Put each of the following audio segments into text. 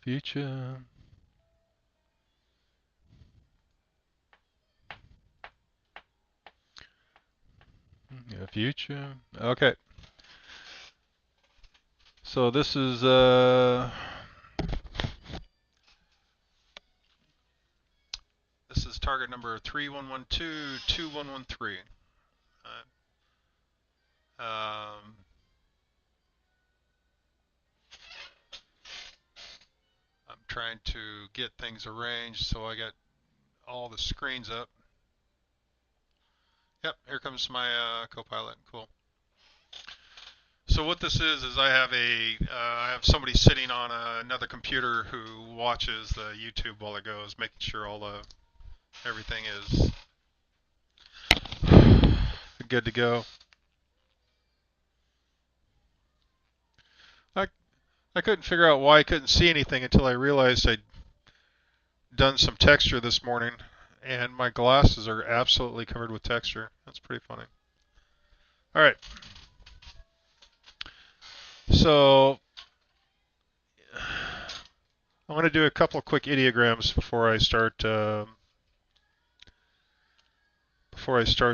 future. Yeah, future. Okay. So this is target number 3112-2113. Um, I'm trying to get things arranged so I got all the screens up. Yep, here comes my Copilot. Cool. So what this is I have somebody sitting on another computer who watches the YouTube while it goes, making sure everything is good to go. I I couldn't figure out why I couldn't see anything until I realized I'd done some texture this morning, and my glasses are absolutely covered with texture. That's pretty funny. All right. So I'm going to do a couple of quick ideograms before I start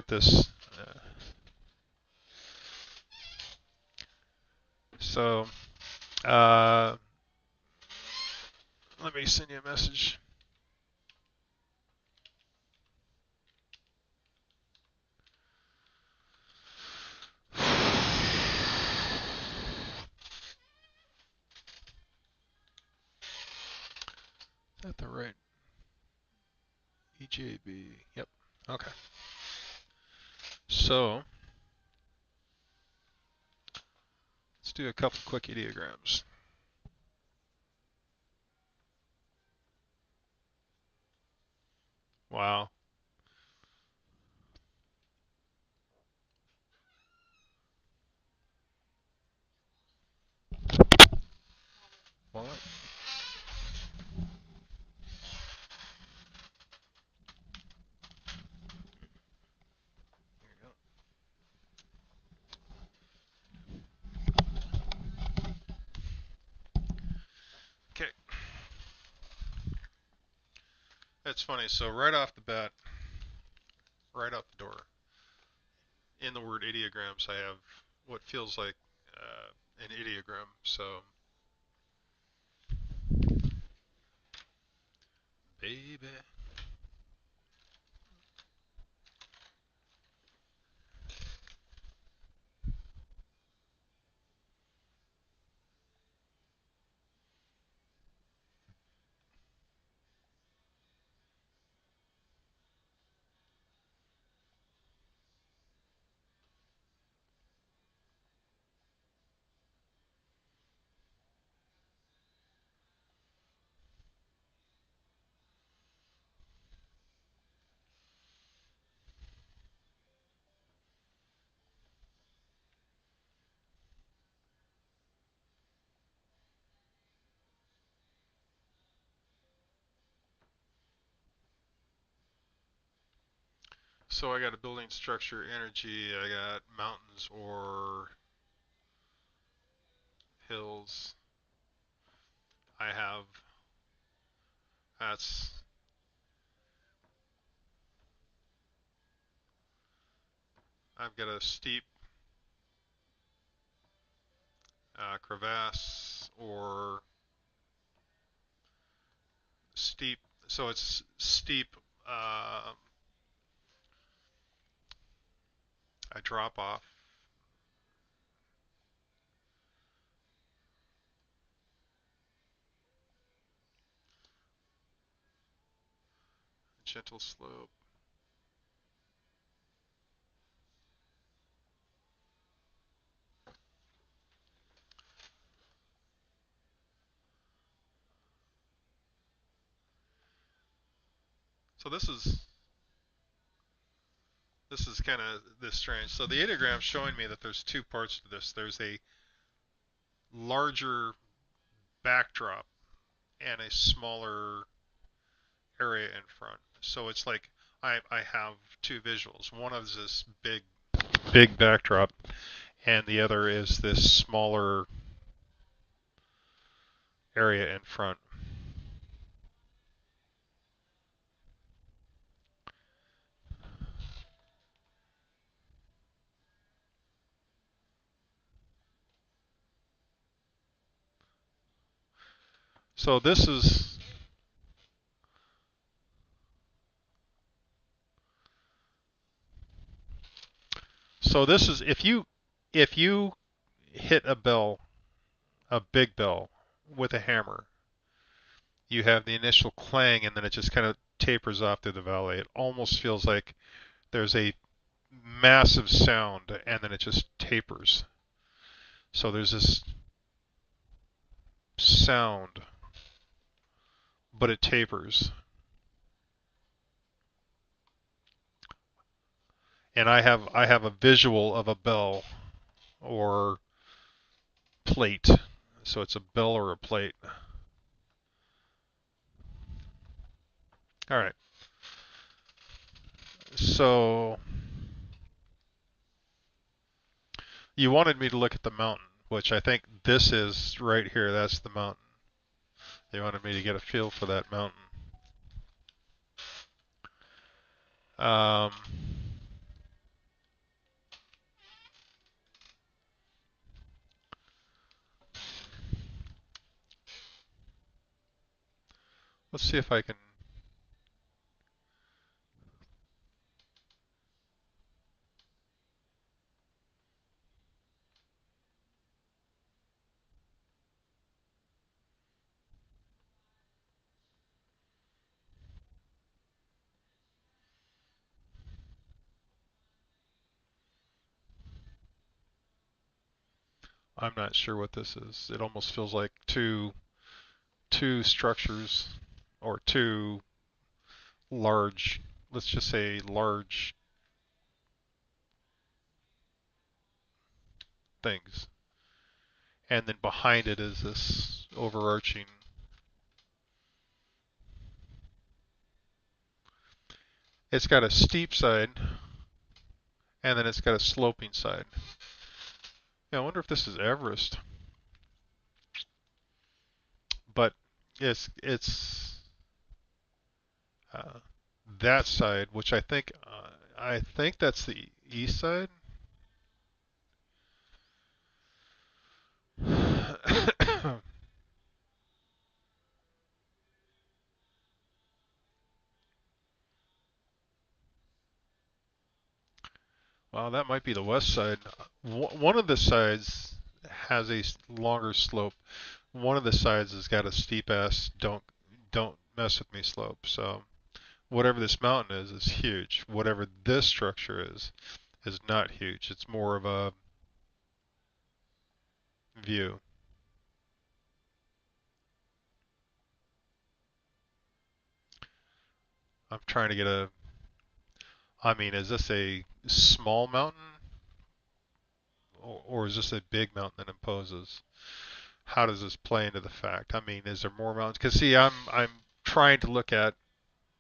this. So uh, let me send you a message. Is that the right EJB? Yep. Okay. So let's do a couple quick ideograms. Wow. What? There you go. Okay. That's funny. So right off the bat, right out the door, in the word ideograms, I have what feels like an ideogram. So, baby. So I got a building structure, energy, I got mountains or hills. I have, that's, I've got a steep crevasse or steep, so it's steep, I drop off. Gentle slope. So this is kind of this strange. So the ideogram's showing me that there's two parts to this. There's a larger backdrop and a smaller area in front. So it's like I have two visuals. One is this big backdrop, and the other is this smaller area in front. So this is if you hit a bell, a big bell with a hammer, you have the initial clang and then it just kind of tapers off through the valley. It almost feels like there's a massive sound and then it just tapers. So there's this sound, but it tapers. And I have a visual of a bell or plate. So it's a bell or a plate. All right. So you wanted me to look at the mountain, which I think this is right here. That's the mountain. You wanted me to get a feel for that mountain. Um, let's see if I can. I'm not sure what this is. It almost feels like two structures or two large, let's just say large things. And then behind it is this overarching. It's got a steep side and then it's got a sloping side. Yeah, I wonder if this is Everest. But it's uh, that side, which I think that's the east side. Well, that might be the west side. One of the sides has a longer slope. One of the sides has got a steep ass don't mess with me slope. So whatever this mountain is huge. Whatever this structure is not huge. It's more of a view. I'm trying to get a. I mean, is this a small mountain or is this a big mountain that imposes? How does this play into the fact? I mean, is there more mountains? Because see, I'm trying to look at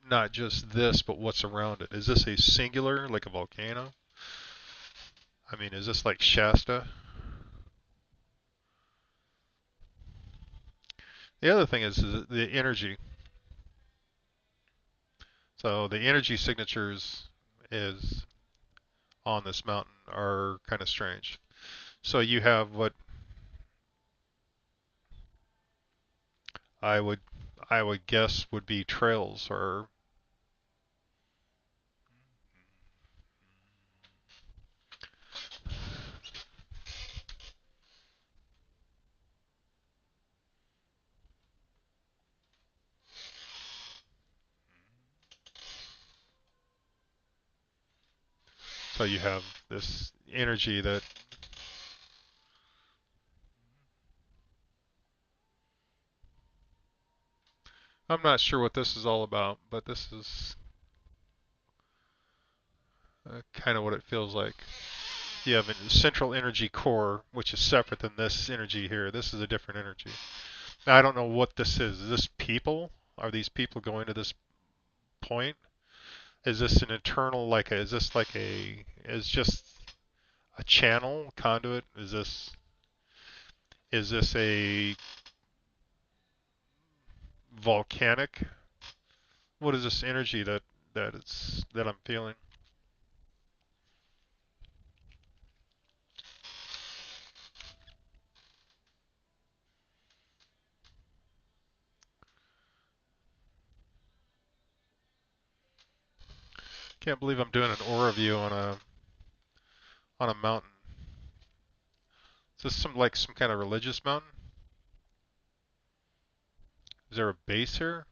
not just this, but what's around it. Is this a singular, like a volcano? I mean, is this like Shasta? The other thing is the energy. So the energy signatures is on this mountain are kind of strange. So you have what I would I would guess would be trails or so you have this energy that I'm not sure what this is all about, but this is kind of what it feels like. You have a central energy core, which is separate than this energy here. This is a different energy. Now, I don't know what this is. Is this people? Are these people going to this point? Is this an internal, is this is just a channel, conduit? Is this a volcanic? What is this energy that I'm feeling? Can't believe I'm doing an aura view on a mountain. Is this some kind of religious mountain? Is there a base here?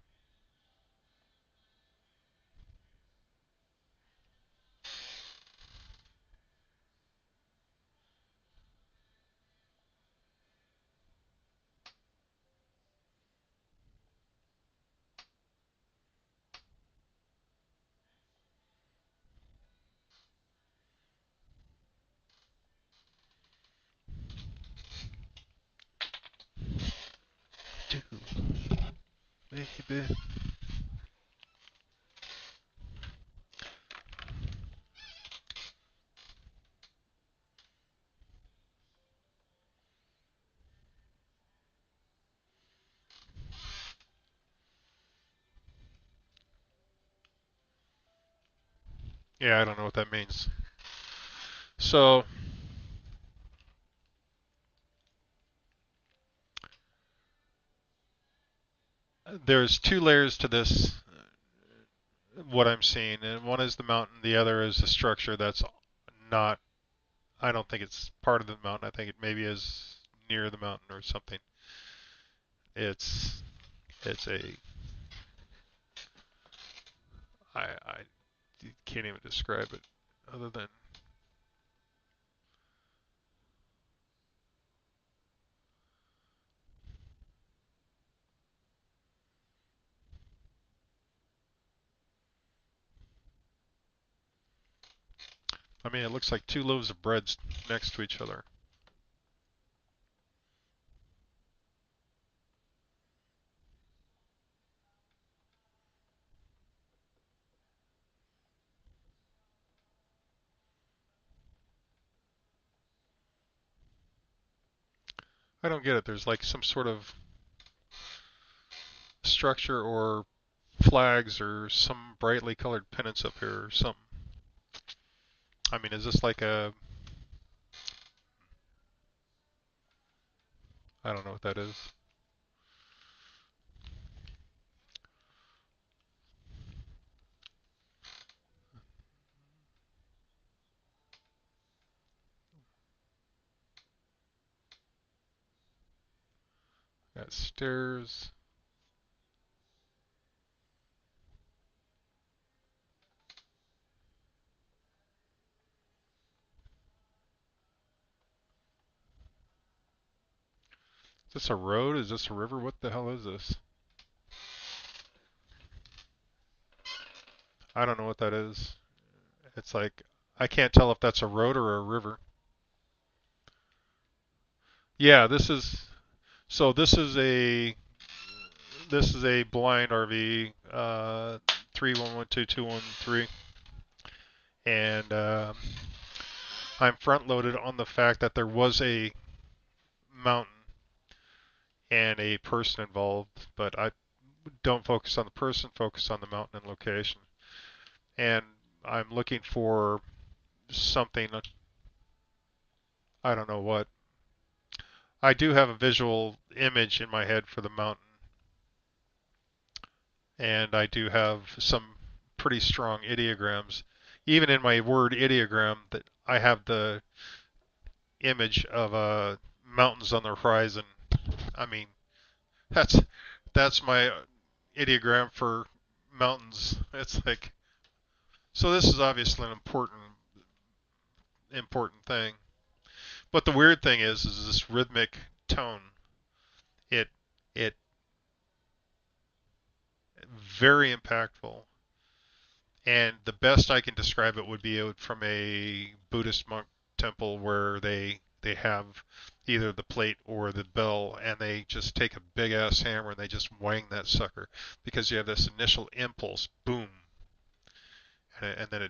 Maybe. Yeah, I don't know what that means. So there's two layers to this, what I'm seeing, and one is the mountain, the other is a structure that's not. I don't think it's part of the mountain. I think it maybe is near the mountain or something. It's it's a I can't even describe it other than I mean it looks like two loaves of bread next to each other. I don't get it. There's like some sort of structure or flags or some brightly colored pennants up here or something. I mean, is this like a I don't know what that is. Got stairs. Is this a road? Is this a river? What the hell is this? I don't know what that is. It's like I can't tell if that's a road or a river. Yeah, this is a blind RV 3112213, and I'm front loaded on the fact that there was a mountain and a person involved, but I don't focus on the person, focus on the mountain and location. And I'm looking for something, I don't know what. I do have a visual image in my head for the mountain, and I do have some pretty strong ideograms. Even in my word ideogram, that I have the image of mountains on the horizon. I mean, that's that's my ideogram for mountains. It's like so. This is obviously an important thing. But the weird thing is this rhythmic tone. It it very impactful. And the best I can describe it would be from a Buddhist monk temple where they have either the plate or the bell, and they just take a big ass hammer and they just wang that sucker because you have this initial impulse, boom, and then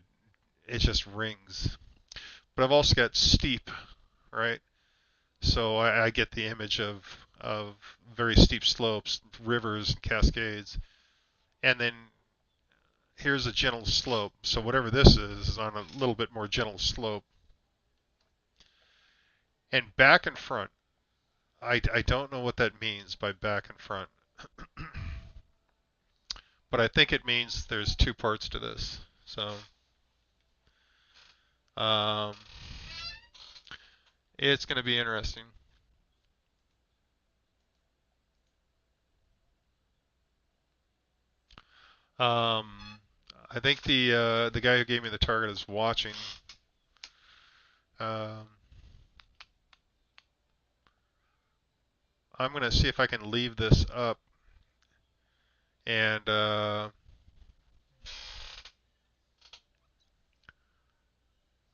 it just rings. But I've also got steep, right? So I get the image of very steep slopes, rivers, and cascades, and then here's a gentle slope. So whatever this is on a little bit more gentle slope. And back and front, I don't know what that means by back and front. But I think it means there's two parts to this. So Um, it's going to be interesting. Um, I think the guy who gave me the target is watching. Um, I'm going to see if I can leave this up and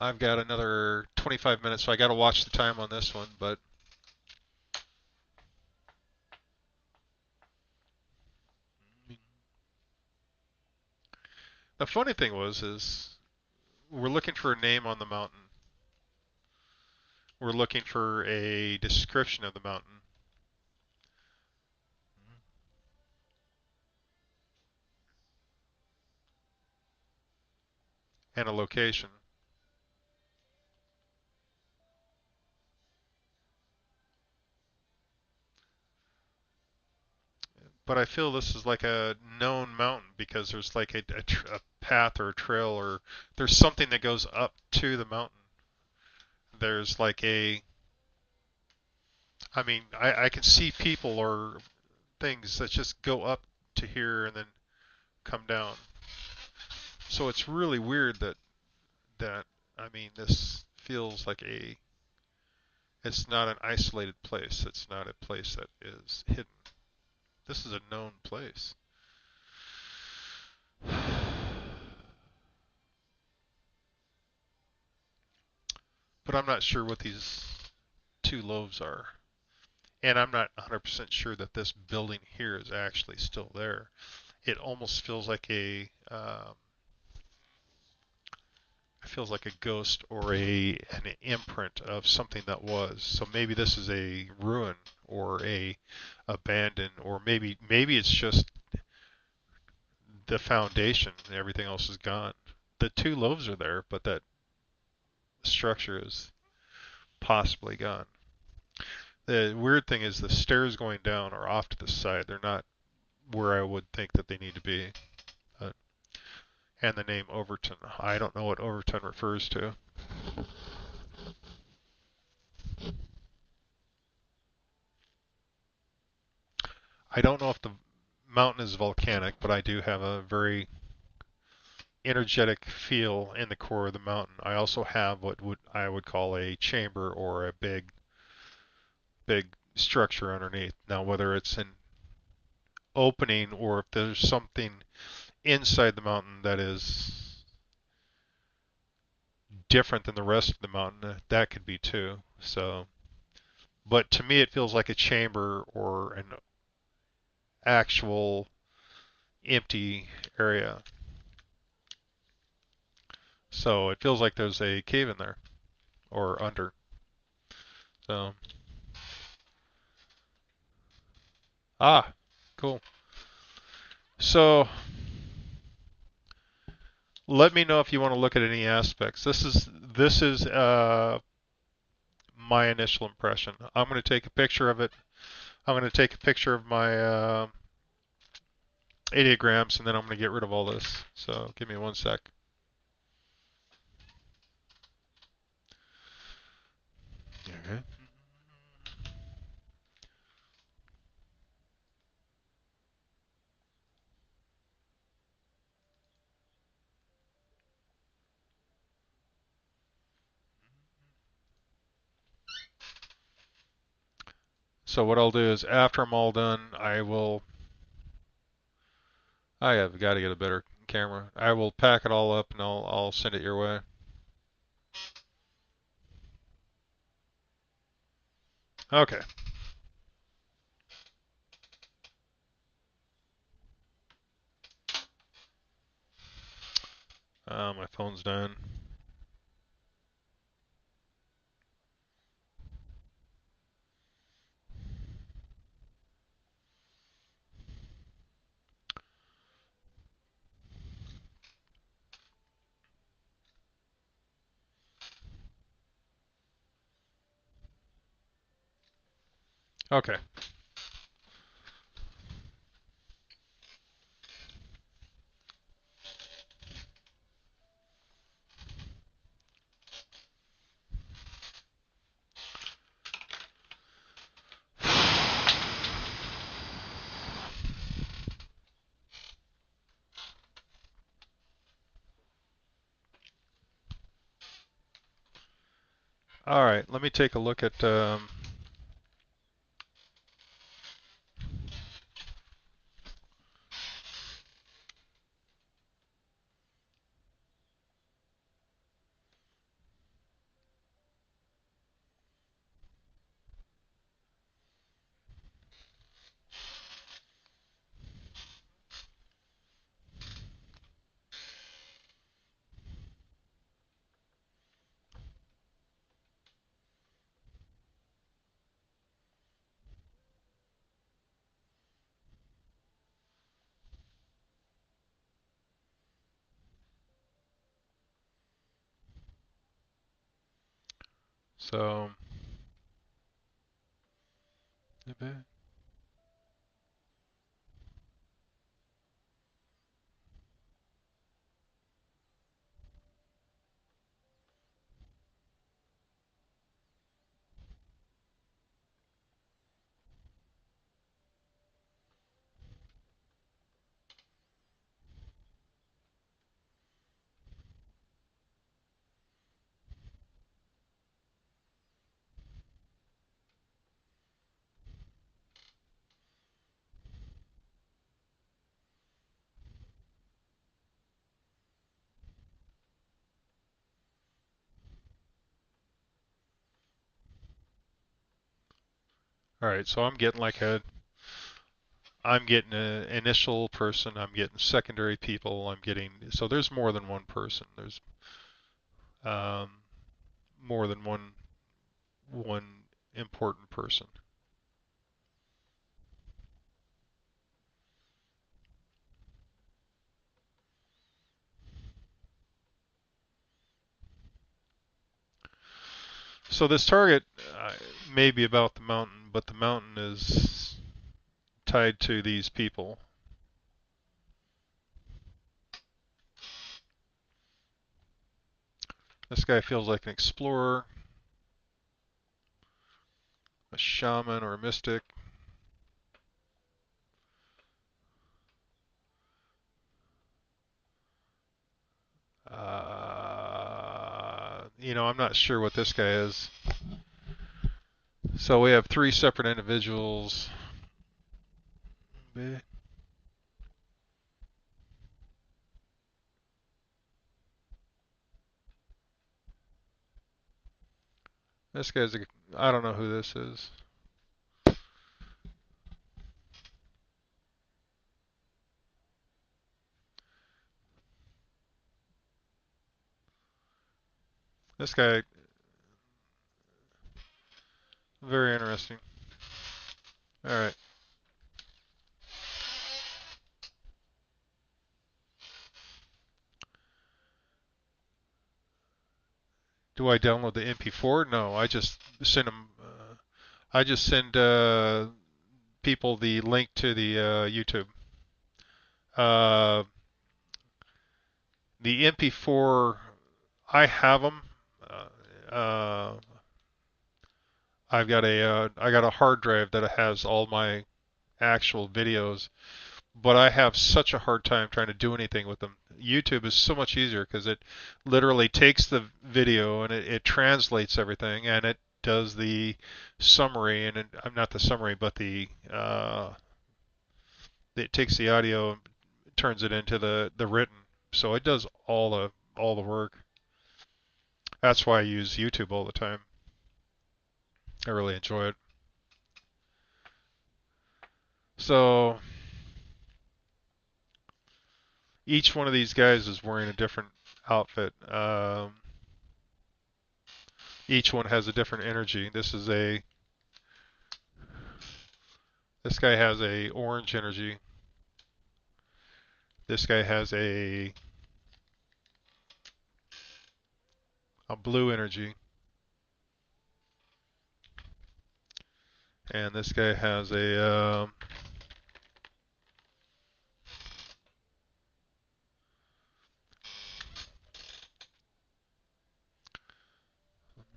I've got another 25 minutes, so I got to watch the time on this one. But the funny thing is we're looking for a name on the mountain. We're looking for a description of the mountain and a location. But I feel this is like a known mountain because there's like a path or a trail or there's something that goes up to the mountain. There's like I mean, I can see people or things that just go up to here and then come down. So it's really weird that I mean, this feels like it's not an isolated place. It's not a place that is hidden. This is a known place. But I'm not sure what these two loaves are. And I'm not 100% sure that this building here is actually still there. It almost feels like a ghost or an imprint of something that was. So maybe this is a ruin or a abandoned, or maybe it's just the foundation and everything else is gone. The two loaves are there, but that structure is possibly gone. The weird thing is the stairs going down are off to the side. They're not where I would think that they need to be. Uh, and the name Overton. I don't know what Overton refers to. I don't know if the mountain is volcanic, but I do have a very energetic feel in the core of the mountain. I also have what I would call a chamber or a big structure underneath. Now, whether it's an opening or if there's something inside the mountain that is different than the rest of the mountain, that could be too. So, but to me, it feels like a chamber or an actual empty area. So it feels like there's a cave in there or under. So, cool. So let me know if you want to look at any aspects. This is my initial impression. I'm going to take a picture of it. I'm going to take a picture of my ideograms, and then I'm going to get rid of all this. So give me one sec. Okay. So what I'll do is after I'm all done, I have got to get a better camera. I will pack it all up and I'll send it your way. Okay. My phone's done. Okay. All right, let me take a look at. So. All right, so I'm getting an initial person, I'm getting secondary people, so there's more than one person. There's um, more than one important person. So this target may be about the mountain, but the mountain is tied to these people. This guy feels like an explorer, a shaman, or a mystic. I'm not sure what this guy is. So we have three separate individuals. This guy's I don't know who this is. This guy, very interesting. All right. Do I download the MP4? No, I just send them. I just send people the link to the YouTube. Uh, the MP4, I have them. I got a hard drive that has all my actual videos, but I have such a hard time trying to do anything with them. YouTube is so much easier because it literally takes the video and it translates everything and it does the summary and I'm not the summary, but it takes the audio and turns it into the written. So it does all the work. That's why I use YouTube all the time. I really enjoy it. So each one of these guys is wearing a different outfit. Each one has a different energy. This guy has a orange energy. This guy has a blue energy. And this guy has a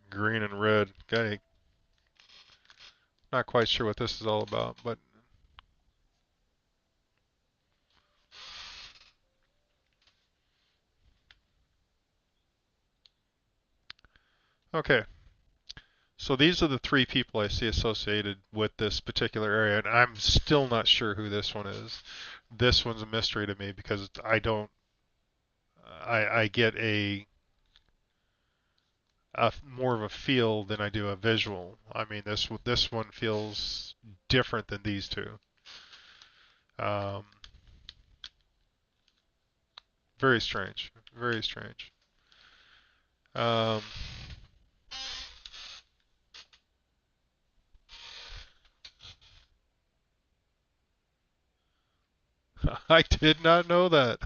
green and red. Guy, not quite sure what this is all about, but okay. So these are the three people I see associated with this particular area, and I'm still not sure who this one is. This one's a mystery to me because I don't. I get a more of a feel than I do a visual. I mean, this one feels different than these two. Um, very strange. Very strange. Um, I did not know that.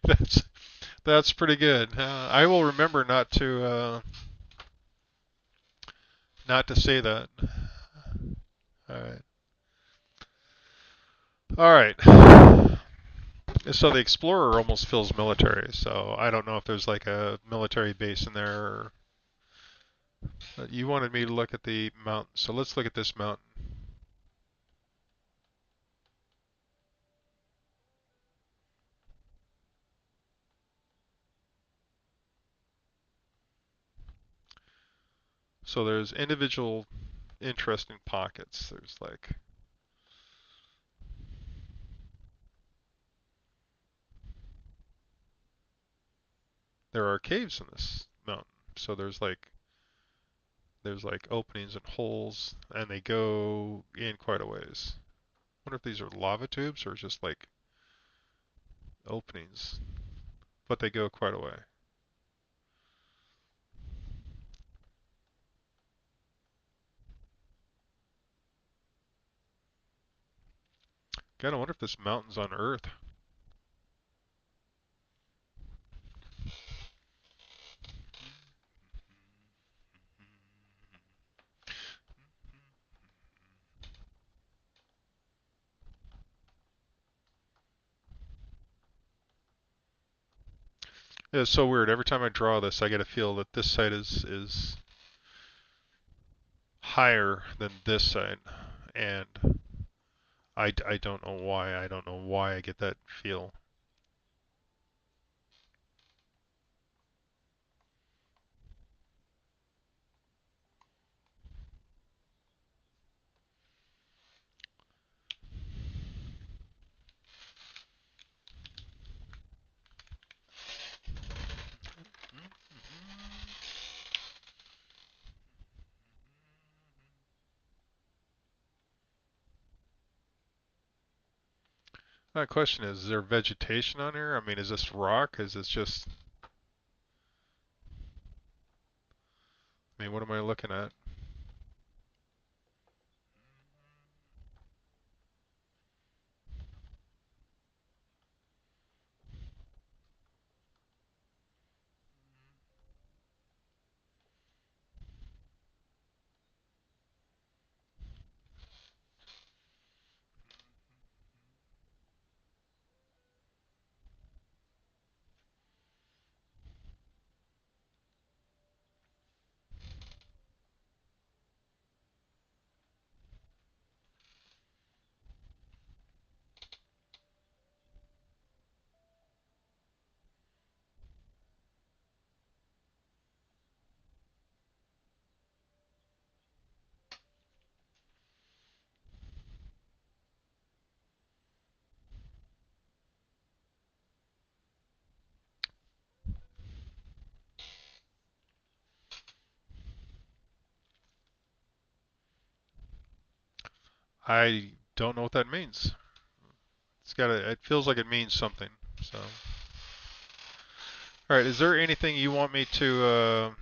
That's that's pretty good. I will remember not to say that. All right. All right. So the Explorer almost feels military. So I don't know if there's like a military base in there. But you wanted me to look at the mountain, so let's look at this mountain. So there's individual interesting pockets. There's like there are caves in this mountain. So there's like openings and holes, and they go in quite a ways. I wonder if these are lava tubes or just like openings, but they go quite a way. Kind of wonder if this mountain's on Earth. It's so weird. Every time I draw this, I get a feel that this side is higher than this side, and I don't know why. I don't know why I get that feel. My question is there vegetation on here? I mean, is this rock? Is this just, I mean, what am I looking at? I don't know what that means. It feels like it means something. So, all right, is there anything you want me to,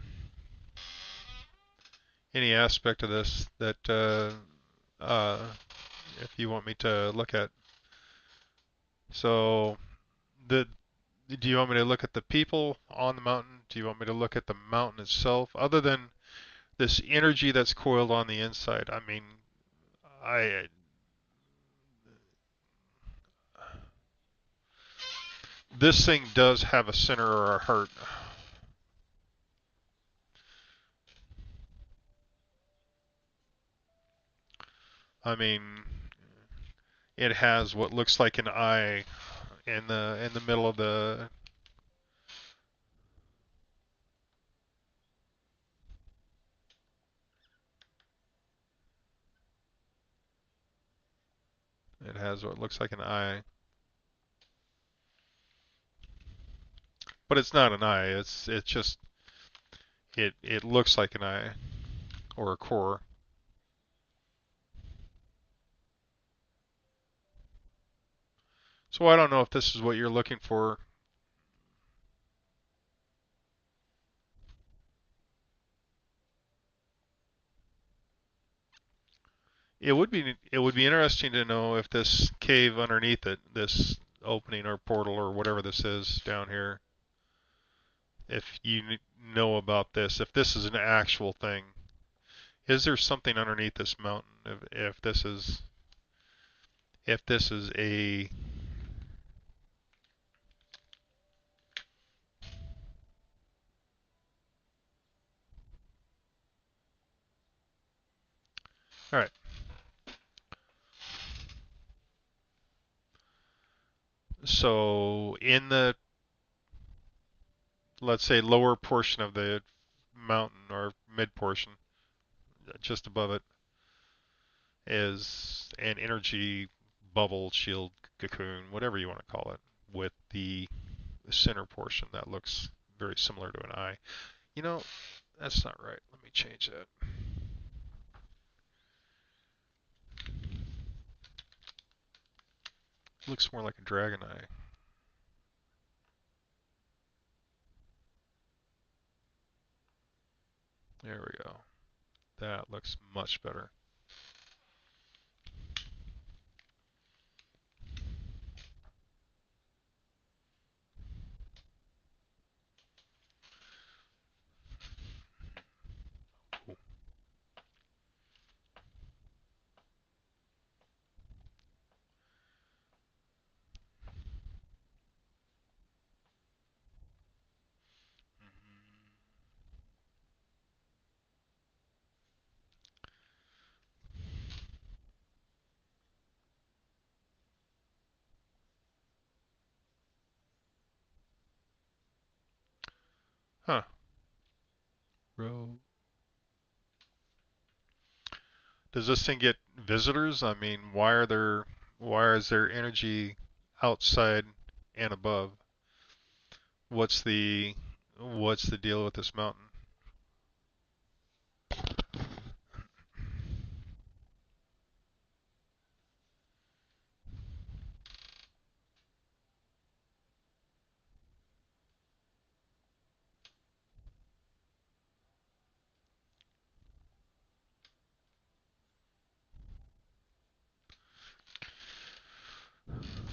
any aspect of this that, if you want me to look at? So, the do you want me to look at the people on the mountain? Do you want me to look at the mountain itself? Other than this energy that's coiled on the inside, I mean, I this thing does have a center or a heart. I mean, it has what looks like an eye in the middle of the. It has what looks like an eye. But it's not an eye. It's just it looks like an eye or a core. So I don't know if this is what you're looking for. It would be interesting to know if this cave underneath it, this opening or portal or whatever this is down here, if you know about this, if this is an actual thing. Is there something underneath this mountain? If this is a all right. So in the, let's say, lower portion of the mountain or mid portion, just above it, is an energy bubble, shield, cocoon, whatever you want to call it, with the center portion that looks very similar to an eye. You know, that's not right. Let me change that. It looks more like a dragon eye. There we go. That looks much better. Huh. Row. Does this thing get visitors? I mean, why is there energy outside and above? What's the what's the deal with this mountain?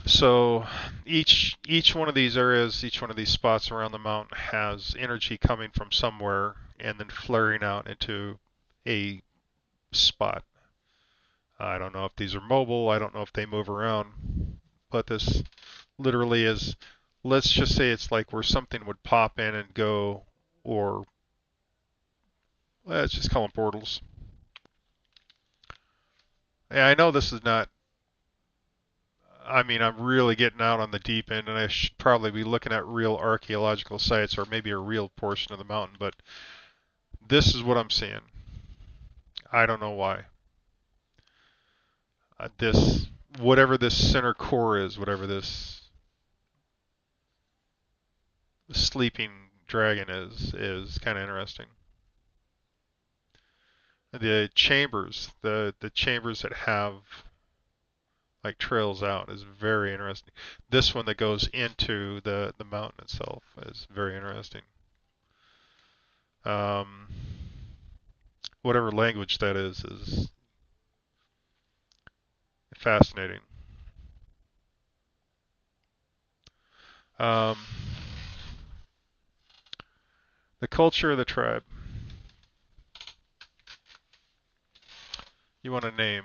So each one of these areas, each one of these spots around the mountain has energy coming from somewhere and then flaring out into a spot. I don't know if these are mobile, I don't know if they move around, but this literally is, let's just say it's like where something would pop in and go, or let's just call them portals. Yeah, I know this is not, I mean, I'm really getting out on the deep end, and I should probably be looking at real archaeological sites or maybe a real portion of the mountain, but this is what I'm seeing. I don't know why. This, whatever this center core is, whatever this sleeping dragon is kind of interesting. The chambers that have like trails out is very interesting. This one that goes into the mountain itself is very interesting. Um, whatever language that is fascinating. Um, the culture of the tribe. You want a name?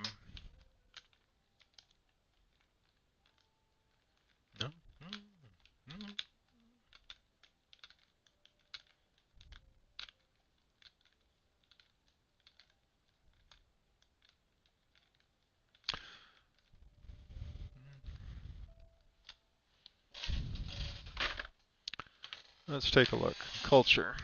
No. Let's take a look. Culture.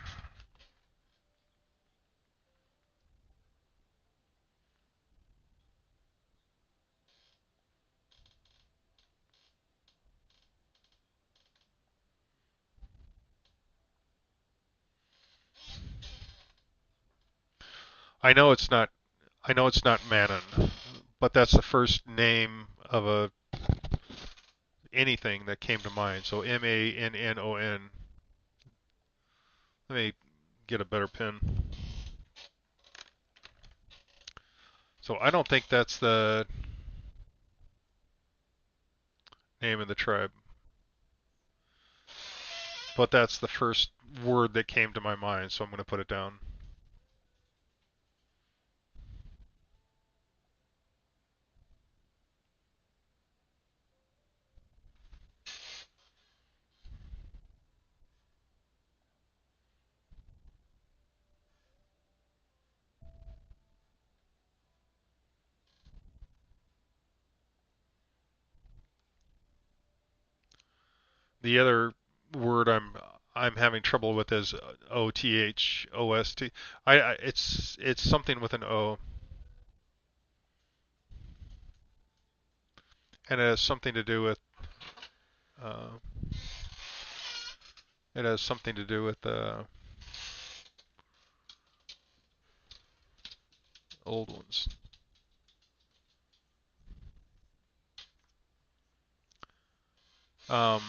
I know it's not. I know it's not Manon, but that's the first name of a anything that came to mind. So Mannon. Let me get a better pen. So I don't think that's the name of the tribe, but that's the first word that came to my mind, so I'm going to put it down. The other word I'm having trouble with is OTHOST. It's something with an O, and it has something to do with uh, it has something to do with old ones. Um,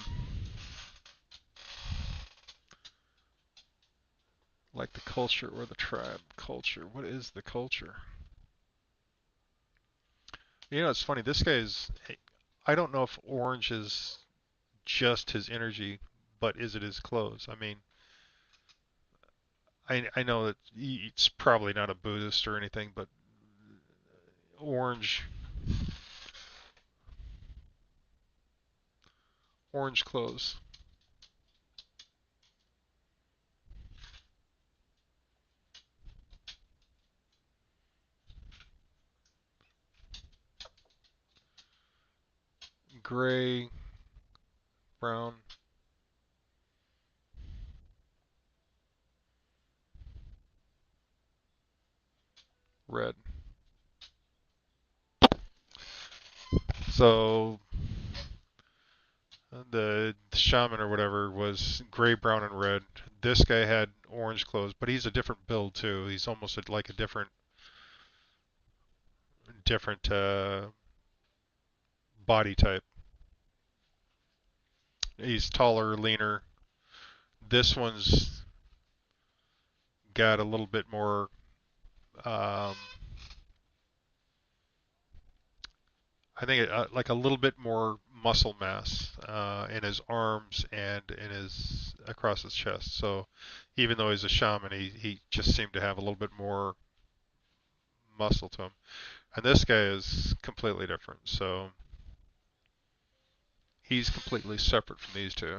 like the culture or the tribe culture. What is the culture? You know, it's funny. This guy is. I don't know if orange is just his energy, but is it his clothes? I mean, I know that it's probably not a Buddhist or anything, but orange orange clothes. Gray, brown, red. So the shaman or whatever was gray, brown, and red. This guy had orange clothes, but he's a different build too. He's almost like a different body type. He's taller, leaner. This one's got a little bit more, um, I think, like a little bit more muscle mass in his arms and in his across his chest. So even though he's a shaman, he just seemed to have a little bit more muscle to him. And this guy is completely different. So he's completely separate from these two.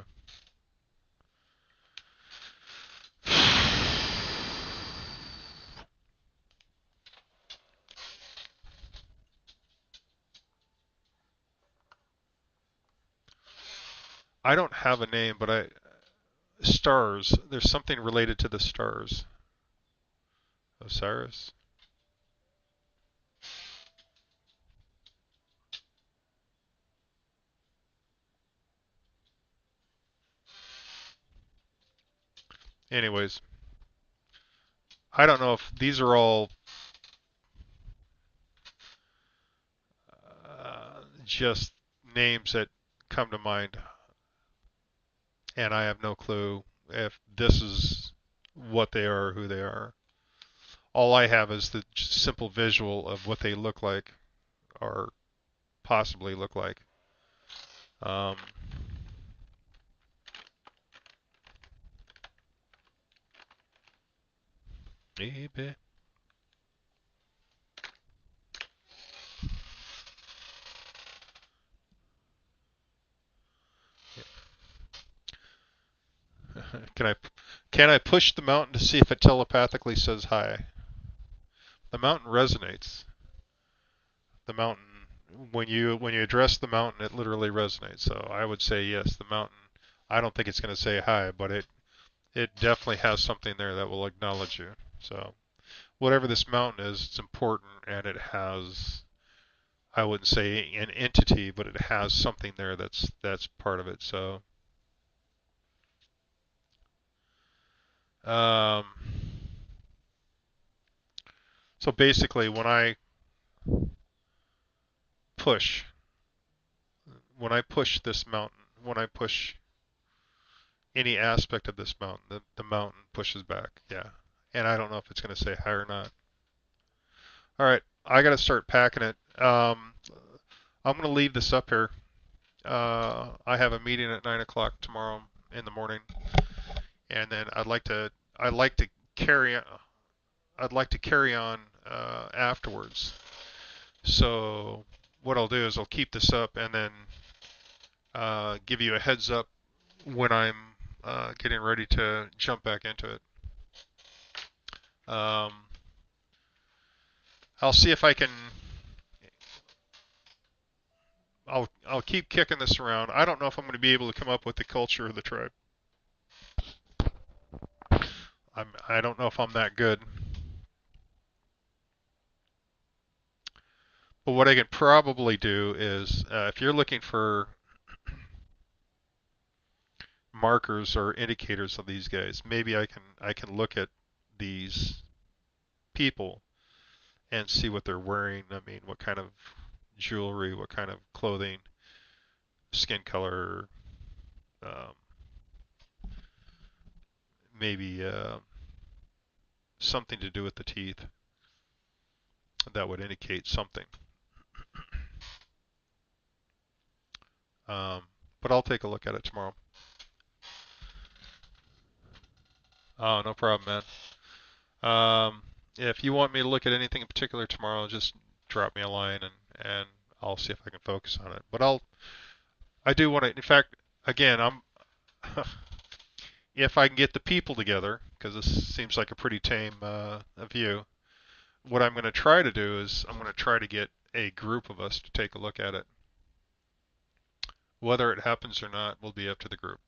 I don't have a name, but stars. There's something related to the stars. Osiris. Anyways, I don't know if these are all just names that come to mind, and I have no clue if this is what they are or who they are. All I have is the simple visual of what they look like or possibly look like. Um, maybe. Can I can I push the mountain to see if it telepathically says hi? The mountain resonates. The mountain when you address the mountain, it literally resonates. So I would say yes. The mountain. I don't think it's going to say hi, but it definitely has something there that will acknowledge you. So whatever this mountain is, it's important, and it has. I wouldn't say an entity, but it has something there that's part of it. So. Um, So basically, push, when I push this mountain, when I push any aspect of this mountain, the mountain pushes back. Yeah. And I don't know if it's going to say hi or not. All right, I got to start packing it. I'm going to leave this up here. I have a meeting at 9 o'clock tomorrow in the morning, and then I'd like to carry, I'd like to carry on afterwards. So what I'll do is I'll keep this up and then give you a heads up when I'm getting ready to jump back into it. I'll see if I can. I'll keep kicking this around. I don't know if I'm going to be able to come up with the culture of the tribe. I don't know if I'm that good. But what I can probably do is, if you're looking for markers or indicators of these guys, maybe I can look at these people and see what they're wearing. I mean, what kind of jewelry, what kind of clothing, skin color, um, maybe something to do with the teeth that would indicate something. But I'll take a look at it tomorrow. Oh, no problem, man. If you want me to look at anything in particular tomorrow, just drop me a line and I'll see if I can focus on it. But I do want to, in fact, again, if I can get the people together, because this seems like a pretty tame view, what I'm going to try to do is I'm going to try to get a group of us to take a look at it. Whether it happens or not will be up to the group.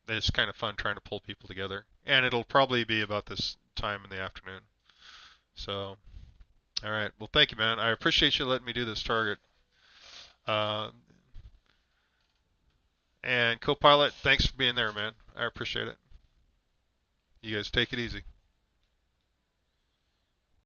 It's kind of fun trying to pull people together, and it'll probably be about this time in the afternoon. So, all right. Well, thank you, man. I appreciate you letting me do this target. Uh, and Copilot, thanks for being there, man. I appreciate it. You guys take it easy.